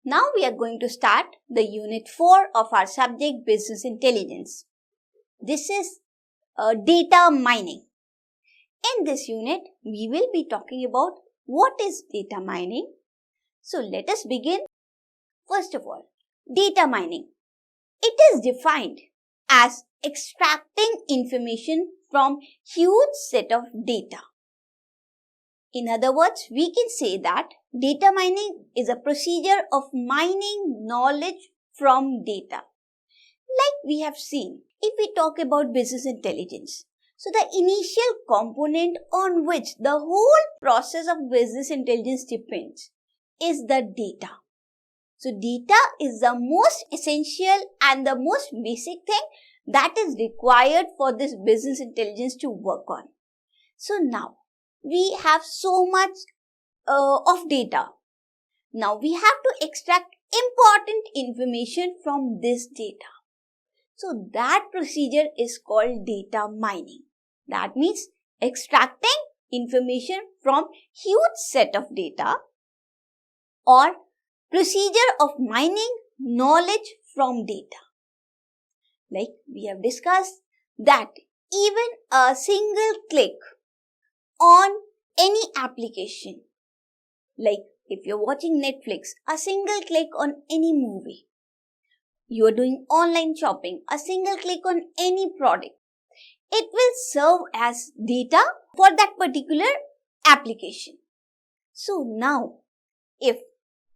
Now we are going to start the unit 4 of our subject Business Intelligence. This is data mining. In this unit, we will be talking about what is data mining. So let us begin. First of all, data mining. It is defined as extracting information from huge set of data. In other words, we can say that data mining is a procedure of mining knowledge from data. Like we have seen, if we talk about business intelligence, so the initial component on which the whole process of business intelligence depends is the data. So data is the most essential and the most basic thing that is required for this business intelligence to work on. So now, we have so much of data. Now we have to extract important information from this data. So that procedure is called data mining. That means extracting information from huge set of data or procedure of mining knowledge from data. Like we have discussed that even a single click on any application, like if you're watching Netflix, a single click on any movie, you are doing online shopping, a single click on any product, it will serve as data for that particular application. So now, if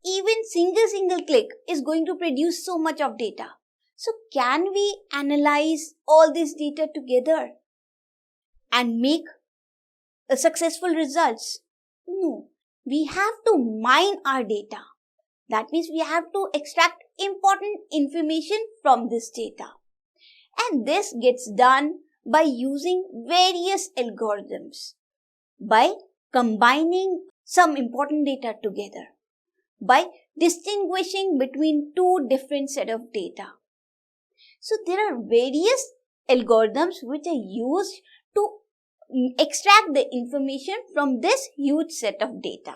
even single click is going to produce so much of data, so can we analyze all this data together and make successful results? No, we have to mine our data. That means we have to extract important information from this data. And this gets done by using various algorithms, by combining some important data together, by distinguishing between two different set of data. So there are various algorithms which are used to extract the information from this huge set of data.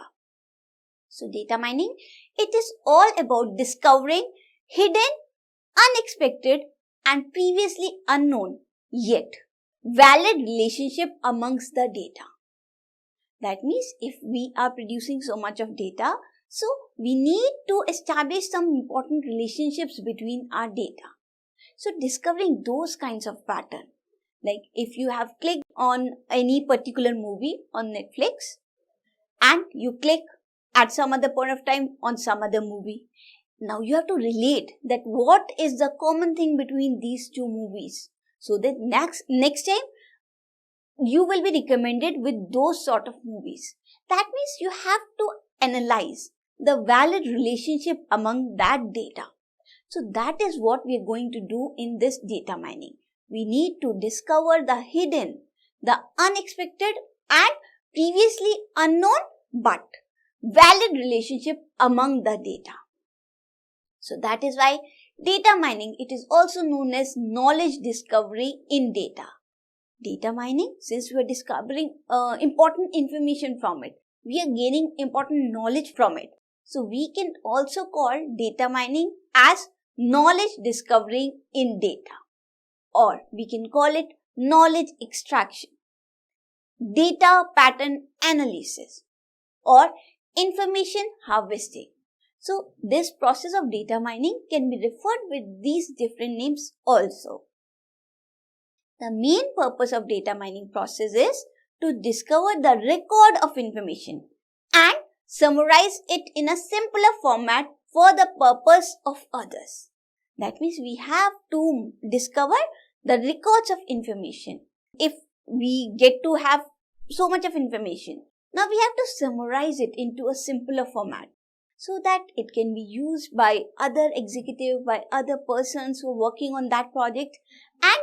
So data mining, it is all about discovering hidden, unexpected and previously unknown yet valid relationship amongst the data. That means if we are producing so much of data, so we need to establish some important relationships between our data. So discovering those kinds of patterns. Like if you have clicked on any particular movie on Netflix and you click at some other point of time on some other movie. Now you have to relate that what is the common thing between these two movies. So that next time you will be recommended with those sort of movies. That means you have to analyze the valid relationship among that data. So that is what we are going to do in this data mining. We need to discover the hidden, the unexpected and previously unknown but valid relationship among the data. So that is why data mining, it is also known as knowledge discovery in data. Data mining, since we are discovering important information from it, we are gaining important knowledge from it. So we can also call data mining as knowledge discovery in data. Or we can call it knowledge extraction, data pattern analysis, or information harvesting. So this process of data mining can be referred with these different names also. The main purpose of data mining process is to discover the record of information and summarize it in a simpler format for the purpose of others. That means we have to discover the records of information. If we get to have so much of information, now we have to summarize it into a simpler format so that it can be used by other executives, by other persons who are working on that project, and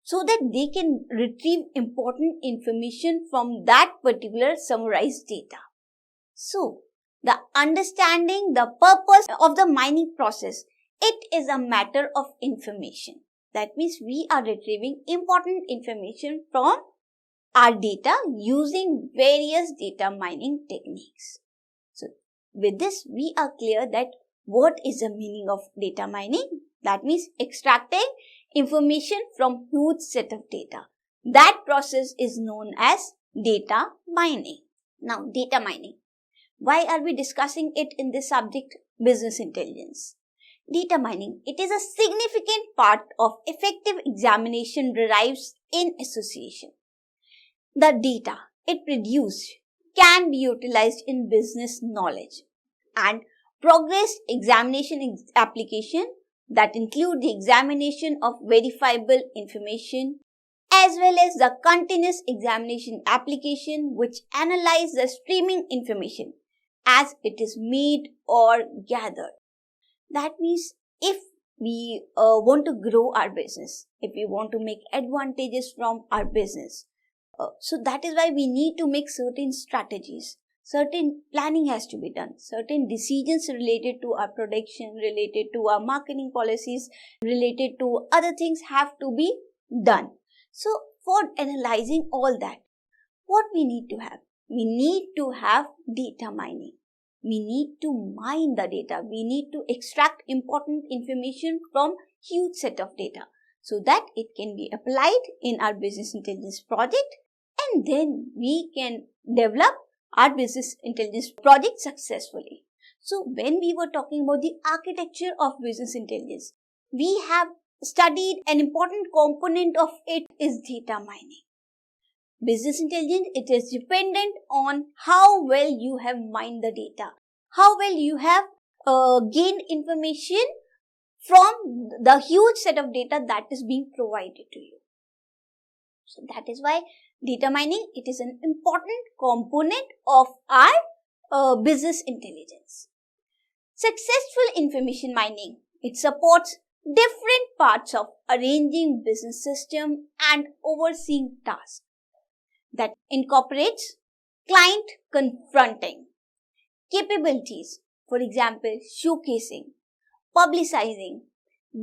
so that they can retrieve important information from that particular summarized data. So, the understanding the purpose of the mining process, it is a matter of information. That means we are retrieving important information from our data using various data mining techniques. So, with this, we are clear that What is the meaning of data mining? That means extracting information from huge set of data. That process is known as data mining. Now, data mining. Why are we discussing it in this subject, business intelligence? Data mining, it is a significant part of effective examination derives in association. The data it produced can be utilized in business knowledge and progress examination application that include the examination of verifiable information as well as the continuous examination application which analyze the streaming information as it is made or gathered. That means if we want to grow our business, if we want to make advantages from our business, so that is why we need to make certain strategies. Certain planning has to be done. Certain decisions related to our production, related to our marketing policies, related to other things have to be done. So for analyzing all that, what we need to have? We need to have data mining. We need to mine the data. We need to extract important information from huge set of data so that it can be applied in our business intelligence project, and then we can develop our business intelligence project successfully. So when we were talking about the architecture of business intelligence, we have studied an important component of it is data mining. Business intelligence, it is dependent on how well you have mined the data, how well you have gained information from the huge set of data that is being provided to you. So that is why data mining, it is an important component of our business intelligence. Successful information mining, it supports different parts of arranging business system and overseeing tasks. That incorporates client confronting capabilities, for example, showcasing, publicizing,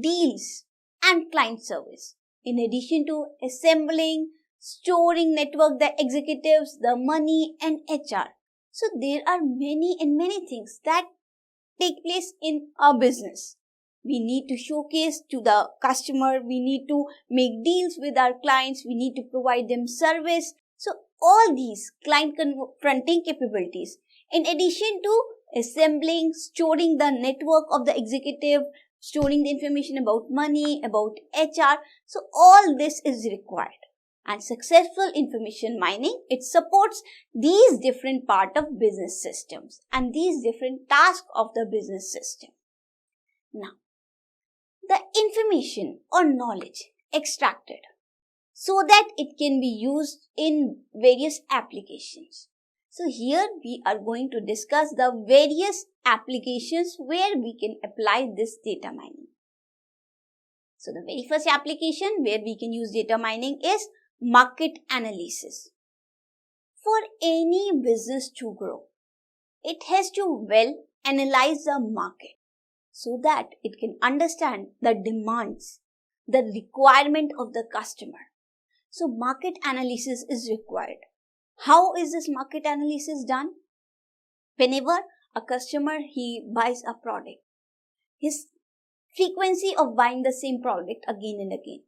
deals, and client service. In addition to assembling, storing network, the executives, the money, and HR. So there are many things that take place in our business. We need to showcase to the customer, we need to make deals with our clients, we need to provide them service. So all these client confronting capabilities, in addition to assembling, storing the network of the executive, storing the information about money, about HR. So all this is required. And successful information mining, it supports these different parts of business systems and these different tasks of the business system. Now, the information or knowledge extracted so that it can be used in various applications. So here we are going to discuss the various applications where we can apply this data mining. So the very first application where we can use data mining is market analysis. For any business to grow, it has to well analyze the market so that it can understand the demands, the requirement of the customer. So market analysis is required. How is this market analysis done? Whenever a customer, he buys a product, his frequency of buying the same product again and again,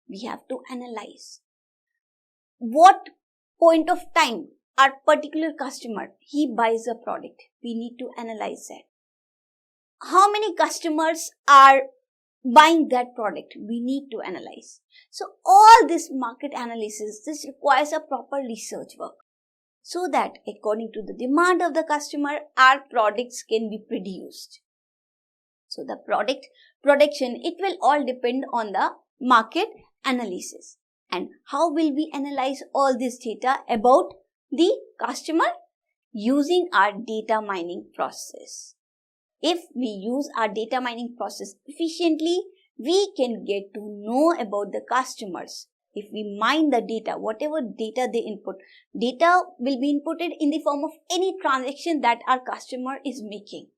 we have to analyze. What point of time our particular customer, he buys a product, we need to analyze that. How many customers are buying that product, we need to analyze. So all this market analysis, this requires a proper research work so that according to the demand of the customer, our products can be produced. So the product production, it will all depend on the market analysis. And how will we analyze all this data about the customer? Using our data mining process. If we use our data mining process efficiently, we can get to know about the customers. If we mine the data, whatever data they input, data will be inputted in the form of any transaction that our customer is making.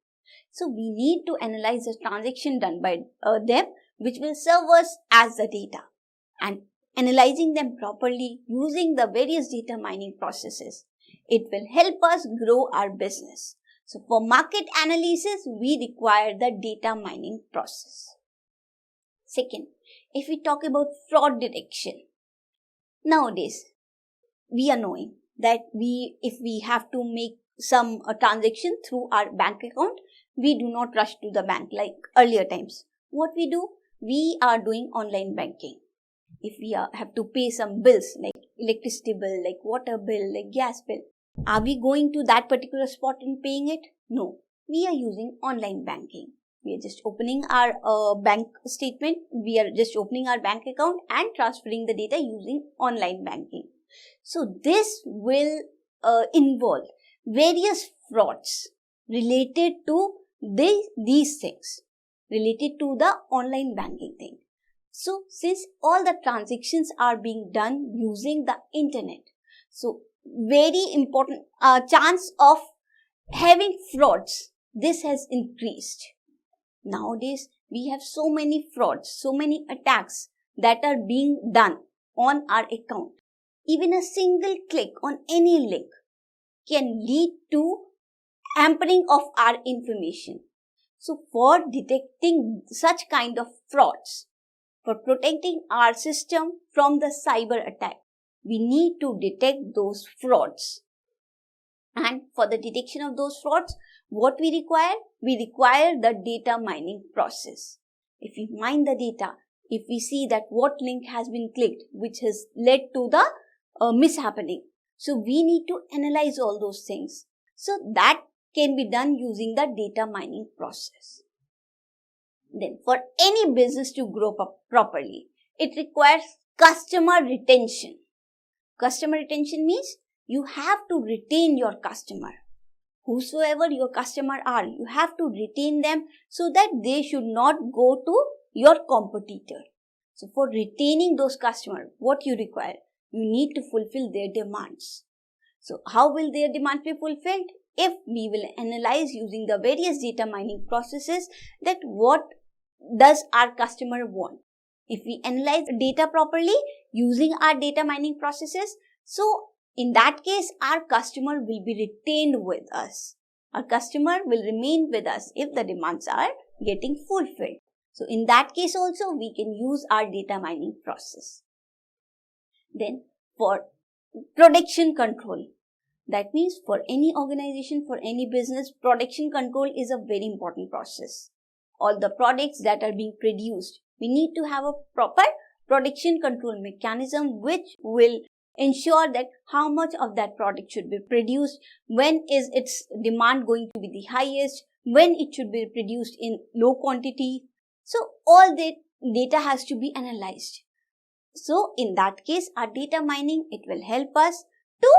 So we need to analyze the transaction done by them, which will serve us as the data. And analyzing them properly using the various data mining processes, it will help us grow our business. So for market analysis, we require the data mining process. Second, if we talk about fraud detection, nowadays we are knowing that if we have to make some transaction through our bank account, we do not rush to the bank like earlier times. What we do? We are doing online banking. If we have to pay some bills like electricity bill, like water bill, like gas bill, are we going to that particular spot and paying it? No. We are using online banking. We are just opening our bank statement. We are just opening our bank account and transferring the data using online banking. So this will involve various frauds related to these things, related to the online banking thing. So since all the transactions are being done using the internet, so very important chance of having frauds, this has increased. Nowadays we have so many frauds, so many attacks that are being done on our account. Even a single click on any link can lead to hampering of our information. So for detecting such kind of frauds, for protecting our system from the cyber attack, we need to detect those frauds. And for the detection of those frauds, what we require? We require the data mining process. If we mine the data, if we see that what link has been clicked, which has led to the mishappening, so we need to analyze all those things. So that can be done using the data mining process. Then for any business to grow up properly, it requires customer retention. Customer retention means you have to retain your customer. Whosoever your customer are, you have to retain them so that they should not go to your competitor. So for retaining those customers, what you require? You need to fulfill their demands. So how will their demands be fulfilled? If we will analyze using the various data mining processes that what does our customer want. If we analyze data properly using our data mining processes, so in that case our customer will be retained with us. Our customer will remain with us if the demands are getting fulfilled. So in that case also we can use our data mining process. Then for production control, that means for any organization, for any business, production control is a very important process. All the products that are being produced, we need to have a proper production control mechanism which will ensure that how much of that product should be produced, when is its demand going to be the highest, when it should be produced in low quantity. So all that data has to be analyzed. So in that case, our data mining, it will help us to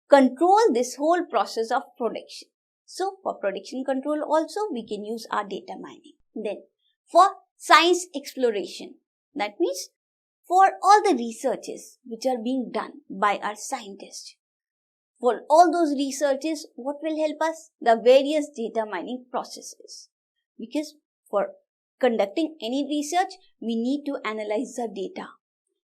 control this whole process of production. So for production control also we can use our data mining. Then for science exploration, that means for all the researches which are being done by our scientists. For all those researches, what will help us? The various data mining processes. Because for conducting any research, we need to analyze the data.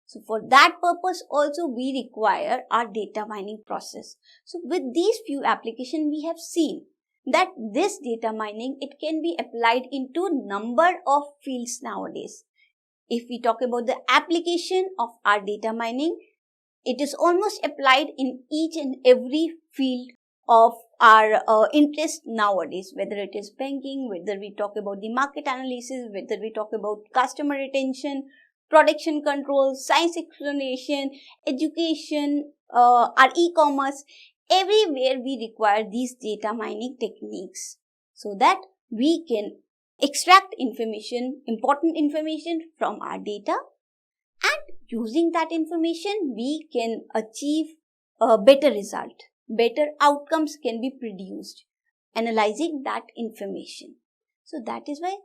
So for that purpose also we require our data mining process. So with these few applications we have seen that this data mining, it can be applied into number of fields nowadays. If we talk about the application of our data mining, it is almost applied in each and every field of our interest nowadays, whether it is banking, whether we talk about the market analysis, whether we talk about customer retention, production control, science exploration, education, our e-commerce, everywhere we require these data mining techniques so that we can extract information, important information from our data, and using that information we can achieve a better result. Better outcomes can be produced analyzing that information. So that is why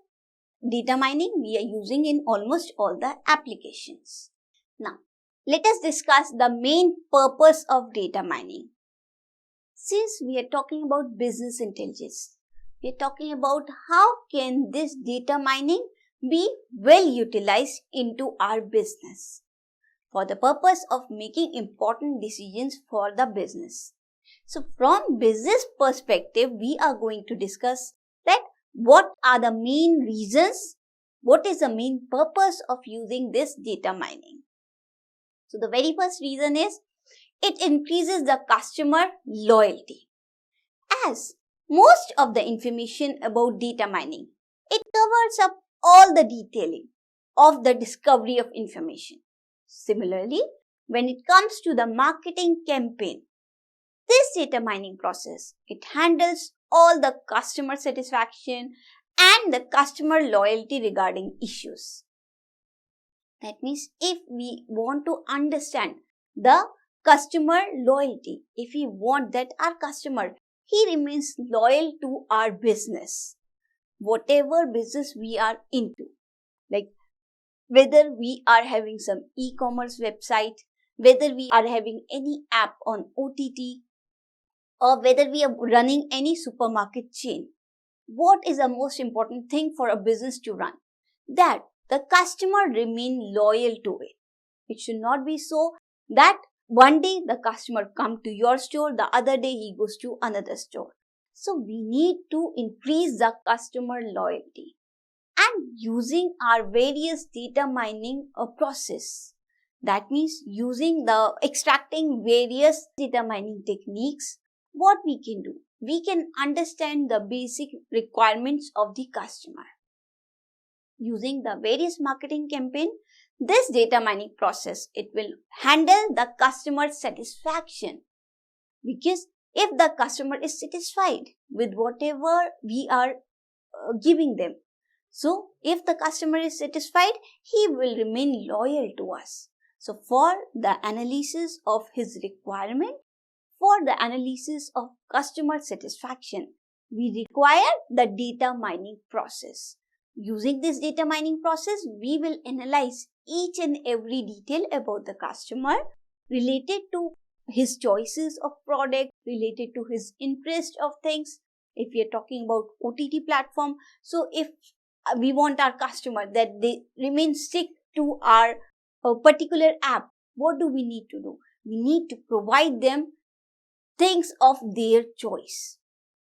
data mining we are using in almost all the applications. Now, let us discuss the main purpose of data mining. Since we are talking about business intelligence, we are talking about how can this data mining be well utilized into our business for the purpose of making important decisions for the business. So from business perspective, we are going to discuss that what are the main reasons, what is the main purpose of using this data mining. So the very first reason is it increases the customer loyalty. As most of the information about data mining, it covers up all the detailing of the discovery of information. Similarly, when it comes to the marketing campaign, this data mining process, it handles all the customer satisfaction and the customer loyalty regarding issues. That means if we want to understand the customer loyalty, if we want that our customer, he remains loyal to our business, whatever business we are into, like whether we are having some e-commerce website, whether we are having any app on OTT, or whether we are running any supermarket chain. What is the most important thing for a business to run? That the customer remain loyal to it. It should not be so that one day the customer come to your store, the other day he goes to another store. So we need to increase the customer loyalty and using our various data mining process. That means using the extracting various data mining techniques, what we can do? We can understand the basic requirements of the customer. Using the various marketing campaign, this data mining process, it will handle the customer satisfaction. Because if the customer is satisfied with whatever we are giving them, so if the customer is satisfied, he will remain loyal to us. So for the analysis of his requirement, for the analysis of customer satisfaction, we require the data mining process. Using this data mining process, we will analyze each and every detail about the customer related to his choices of product, related to his interest of things. If we are talking about OTT platform, so if we want our customer that they remain stick to our particular app, what do we need to do? We need to provide them things of their choice.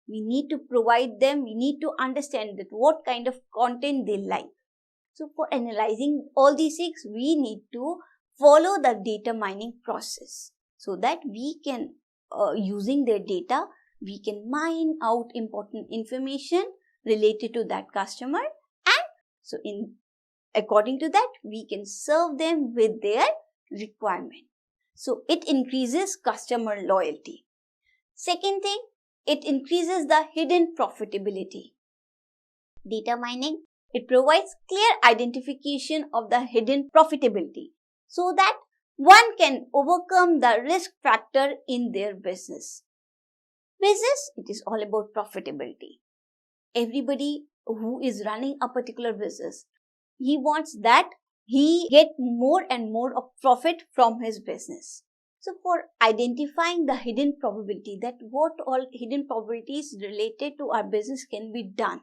We need to provide them, we need to understand that what kind of content they like. So for analyzing all these things, we need to follow the data mining process so that we can, using their data, we can mine out important information related to that customer, and so according to that, we can serve them with their requirement. So it increases customer loyalty. Second thing, it increases the hidden profitability. Data mining, it provides clear identification of the hidden profitability so that one can overcome the risk factor in their business. Business, it is all about profitability. Everybody who is running a particular business, he wants that he get more and more of profit from his business. So for identifying the hidden probability, that what all hidden probabilities related to our business can be done.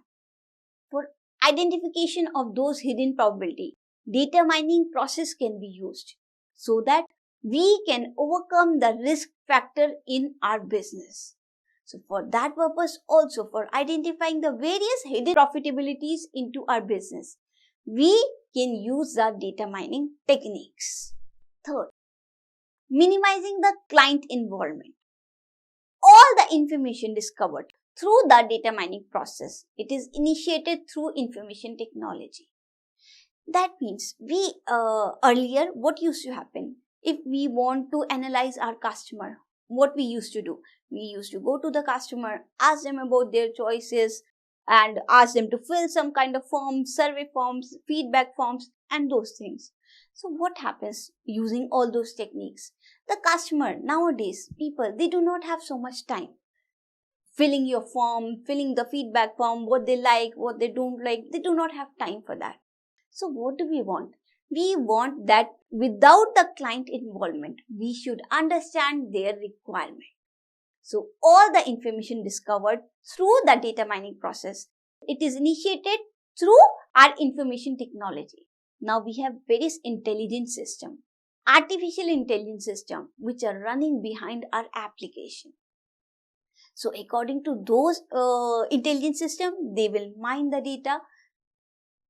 For identification of those hidden probability, data mining process can be used so that we can overcome the risk factor in our business. So for that purpose also, for identifying the various hidden profitabilities into our business, we can use the data mining techniques. Third, minimizing the client involvement. All the information discovered through the data mining process, it is initiated through information technology. That means we earlier, what used to happen? If we want to analyze our customer, what we used to do? We used to go to the customer, ask them about their choices and ask them to fill some kind of forms, survey forms, feedback forms and those things. So what happens using all those techniques? The customer nowadays, people, they do not have so much time. Filling your form, filling the feedback form, what they like, what they don't like, they do not have time for that. So what do we want? We want that without the client involvement, we should understand their requirement. So all the information discovered through the data mining process, it is initiated through our information technology. Now we have various intelligence system, artificial intelligence system, which are running behind our application. So according to those intelligence system, they will mine the data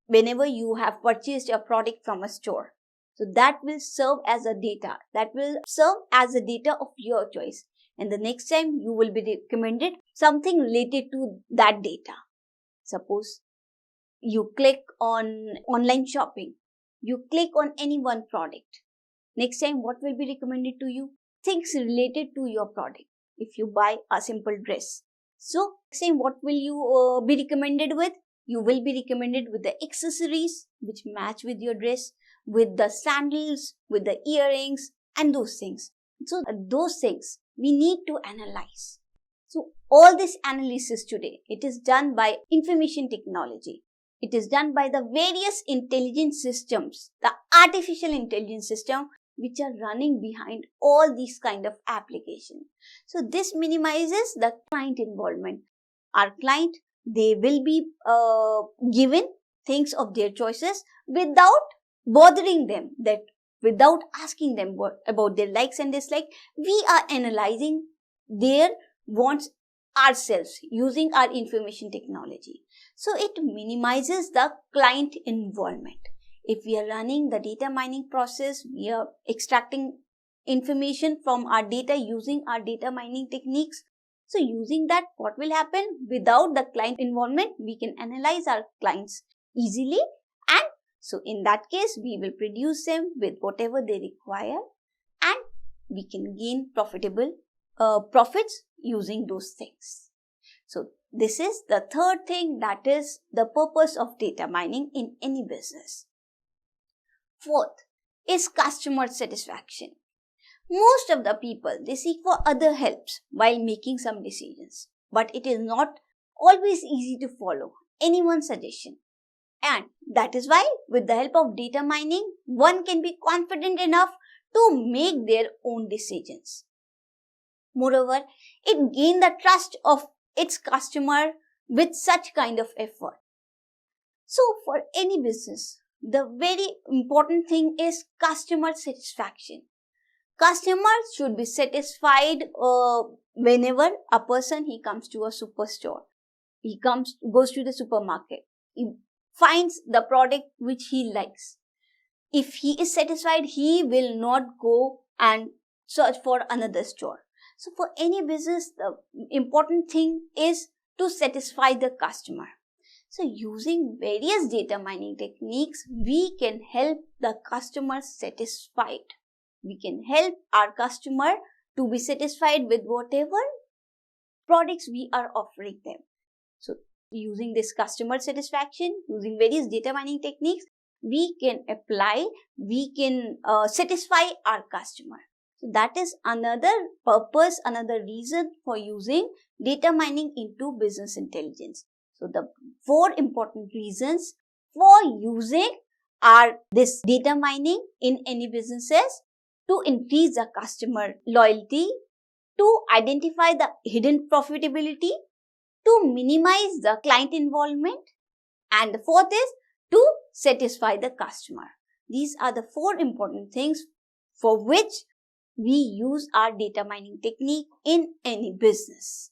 whenever you have purchased a product from a store. So that will serve as a data. That will serve as a data of your choice. And the next time you will be recommended something related to that data. Suppose you click on online shopping. You click on any one product. Next time what will be recommended to you? Things related to your product. If you buy a simple dress. So next time what will you be recommended with? You will be recommended with the accessories which match with your dress, with the sandals, with the earrings and those things. So those things we need to analyze. So all this analysis today, it is done by information technology. It is done by the various intelligence systems, the artificial intelligence system which are running behind all these kind of applications. So this minimizes the client involvement. Our client, they will be given things of their choices without bothering them, that without asking them about their likes and dislikes. We are analyzing their wants ourselves using our information technology. So it minimizes the client involvement. If we are running the data mining process, we are extracting information from our data using our data mining techniques. So using that, what will happen? Without the client involvement, we can analyze our clients easily, and so in that case, we will produce them with whatever they require, and we can gain profitable profits using those things. So this is the third thing, that is the purpose of data mining in any business. Fourth is customer satisfaction. Most of the people, they seek for other helps while making some decisions, but it is not always easy to follow anyone's suggestion. And that is why with the help of data mining, one can be confident enough to make their own decisions. Moreover, it gains the trust of its customer with such kind of effort. So for any business, the very important thing is customer satisfaction. Customers should be satisfied whenever a person, he comes to a superstore. He goes to the supermarket. He finds the product which he likes. If he is satisfied, he will not go and search for another store. So for any business, the important thing is to satisfy the customer. So using various data mining techniques, we can help the customer satisfied. We can help our customer to be satisfied with whatever products we are offering them. So using this customer satisfaction, using various data mining techniques, we can satisfy our customer. So that is another purpose, another reason for using data mining into business intelligence. So the 4 important reasons for using are this data mining in any businesses: to increase the customer loyalty, to identify the hidden profitability, to minimize the client involvement, and the fourth is to satisfy the customer. These are the 4 important things for which we use our data mining technique in any business.